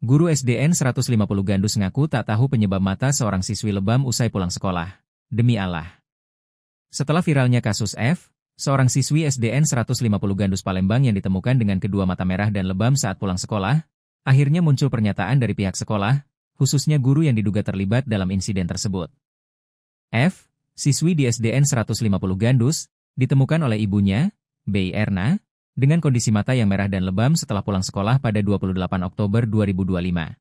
Guru SDN 150 Gandus ngaku tak tahu penyebab mata seorang siswi lebam usai pulang sekolah. Demi Allah. Setelah viralnya kasus F, seorang siswi SDN 150 Gandus Palembang yang ditemukan dengan kedua mata merah dan lebam saat pulang sekolah, akhirnya muncul pernyataan dari pihak sekolah, khususnya guru yang diduga terlibat dalam insiden tersebut. F, siswi di SDN 150 Gandus, ditemukan oleh ibunya, Bei Erna, dengan kondisi mata yang merah dan lebam setelah pulang sekolah pada 28 Oktober 2025.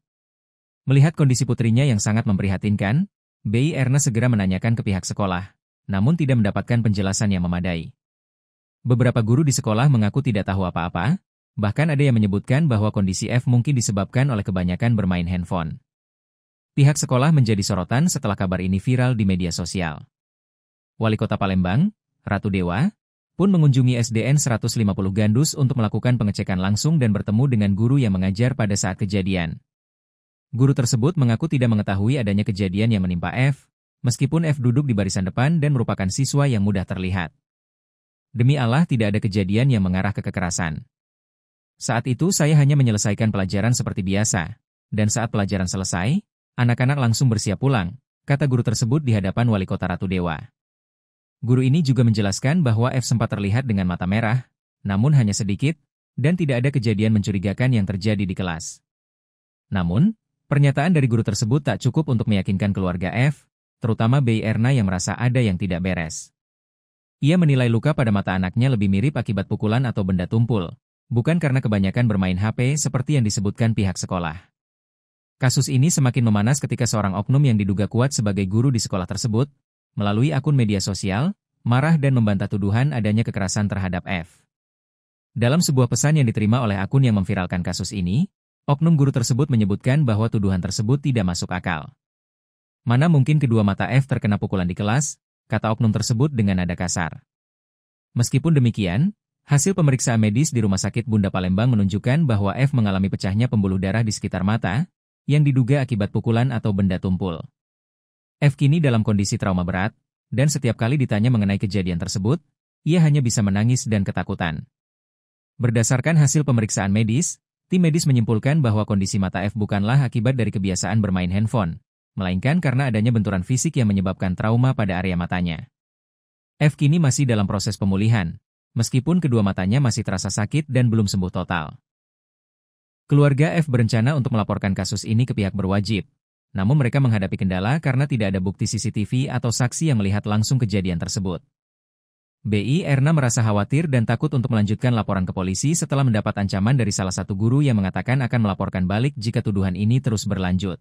Melihat kondisi putrinya yang sangat memprihatinkan, Bei Erna segera menanyakan ke pihak sekolah, namun tidak mendapatkan penjelasan yang memadai. Beberapa guru di sekolah mengaku tidak tahu apa-apa, bahkan ada yang menyebutkan bahwa kondisi F mungkin disebabkan oleh kebanyakan bermain handphone. Pihak sekolah menjadi sorotan setelah kabar ini viral di media sosial. Wali Kota Palembang, Ratu Dewa, pun mengunjungi SDN 150 Gandus untuk melakukan pengecekan langsung dan bertemu dengan guru yang mengajar pada saat kejadian. Guru tersebut mengaku tidak mengetahui adanya kejadian yang menimpa F, meskipun F duduk di barisan depan dan merupakan siswa yang mudah terlihat. Demi Allah tidak ada kejadian yang mengarah ke kekerasan. Saat itu saya hanya menyelesaikan pelajaran seperti biasa, dan saat pelajaran selesai, anak-anak langsung bersiap pulang, kata guru tersebut di hadapan Wali Kota Ratu Dewa. Guru ini juga menjelaskan bahwa F sempat terlihat dengan mata merah, namun hanya sedikit, dan tidak ada kejadian mencurigakan yang terjadi di kelas. Namun, pernyataan dari guru tersebut tak cukup untuk meyakinkan keluarga F, terutama Bei Erna yang merasa ada yang tidak beres. Ia menilai luka pada mata anaknya lebih mirip akibat pukulan atau benda tumpul, bukan karena kebanyakan bermain HP seperti yang disebutkan pihak sekolah. Kasus ini semakin memanas ketika seorang oknum yang diduga kuat sebagai guru di sekolah tersebut, melalui akun media sosial, marah dan membantah tuduhan adanya kekerasan terhadap F. Dalam sebuah pesan yang diterima oleh akun yang memviralkan kasus ini, oknum guru tersebut menyebutkan bahwa tuduhan tersebut tidak masuk akal. Mana mungkin kedua mata F terkena pukulan di kelas, kata oknum tersebut dengan nada kasar. Meskipun demikian, hasil pemeriksaan medis di Rumah Sakit Bunda Palembang menunjukkan bahwa F mengalami pecahnya pembuluh darah di sekitar mata, yang diduga akibat pukulan atau benda tumpul. F kini dalam kondisi trauma berat, dan setiap kali ditanya mengenai kejadian tersebut, ia hanya bisa menangis dan ketakutan. Berdasarkan hasil pemeriksaan medis, tim medis menyimpulkan bahwa kondisi mata F bukanlah akibat dari kebiasaan bermain handphone, melainkan karena adanya benturan fisik yang menyebabkan trauma pada area matanya. F kini masih dalam proses pemulihan, meskipun kedua matanya masih terasa sakit dan belum sembuh total. Keluarga F berencana untuk melaporkan kasus ini ke pihak berwajib, namun mereka menghadapi kendala karena tidak ada bukti CCTV atau saksi yang melihat langsung kejadian tersebut. Bei Erna merasa khawatir dan takut untuk melanjutkan laporan ke polisi setelah mendapat ancaman dari salah satu guru yang mengatakan akan melaporkan balik jika tuduhan ini terus berlanjut.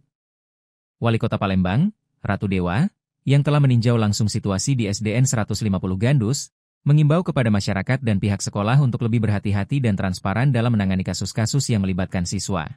Wali Kota Palembang, Ratu Dewa, yang telah meninjau langsung situasi di SDN 150 Gandus, mengimbau kepada masyarakat dan pihak sekolah untuk lebih berhati-hati dan transparan dalam menangani kasus-kasus yang melibatkan siswa.